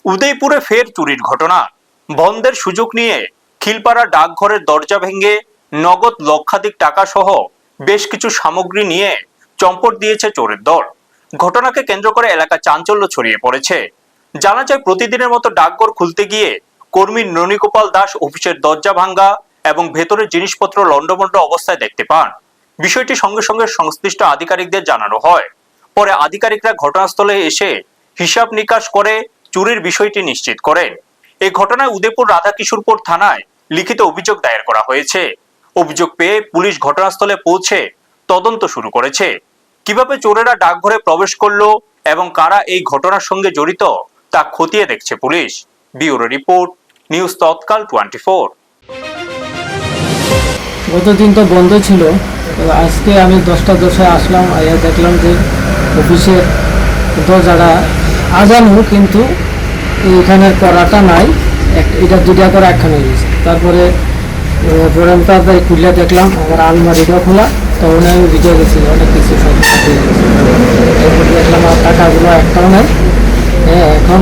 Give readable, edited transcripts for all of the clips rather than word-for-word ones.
উদয়পুরে ফের চুরির ঘটনা। বন্ধের সুযোগ নিয়ে খিলপাড়া ডাকঘরের দরজা ভেঙে নগদ লক্ষাধিক টাকা সহ বেশ কিছু সামগ্রী নিয়ে চম্পট দিয়েছে চোরের দল। ঘটনাকে কেন্দ্র করে এলাকা চাঞ্চল্য ছড়িয়ে পড়েছে। জানা যায়, প্রতিদিনের মতো ডাকঘর খুলতে গিয়ে কর্মী ননীগোপাল দাস অফিসের দরজা ভাঙ্গা এবং ভেতরের জিনিসপত্র লন্ডভন্ড অবস্থায় দেখতে পান। বিষয়টি সঙ্গে সঙ্গে সংশ্লিষ্ট আধিকারিকদের জানানো হয়। পরে আধিকারিকরা ঘটনাস্থলে এসে হিসাব নিকাশ করে চুরির বিষয়টি নিশ্চিত করেন। এই ঘটনায় উদয়পুর রাধাকিশোরপুর থানায় লিখিত অভিযোগ দায়ের করা হয়েছে। অভিযোগ পেয়ে পুলিশ ঘটনাস্থলে পৌঁছে তদন্ত শুরু করেছে। কিভাবে চোরেরা ডাকঘরে প্রবেশ করলো এবং কারা এই ঘটনার সঙ্গে জড়িত তা খতিয়ে দেখছে পুলিশ। ব্যুরো রিপোর্ট, নিউজ তৎকাল 24। গতদিন তো বন্ধ ছিল, আজকে আমি 10টা আসলাম, আইয়া দেখলাম যে অফিসের দরজাটা আজানো, কিন্তু এখানে করাটা নাই, এটা দুটা করে একখানে গেছে। তারপরে বরমটা খুলে দেখলাম আমার আলমারিটাও খোলা, তখন আমি বুঝে গেছি অনেক কিছু সব এরপর দেখলাম আমার টাকাগুলো একটাও নাই। হ্যাঁ, এখন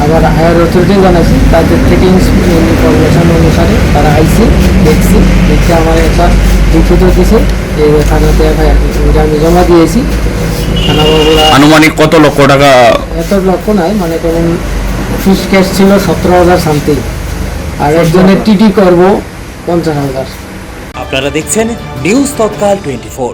আবার হায়ার অথরিটি জানাইছি, তাদের থেকে ইনফরমেশন অনুসারে তারা আইসি, দেখছি আমার একটা লিখিত দিয়েছে যে থানাতে আমি জমা দিয়েছি। থানাবাবুরা আনুমানিক কত লক্ষ টাকা? এত লক্ষ নাই, মানে ধরুন অফিস ক্যাশ ছিল 17,000 সামথিং, আর একজনের টিটি করবো 50,000। আপনারা দেখছেন নিউজ তৎকাল 24।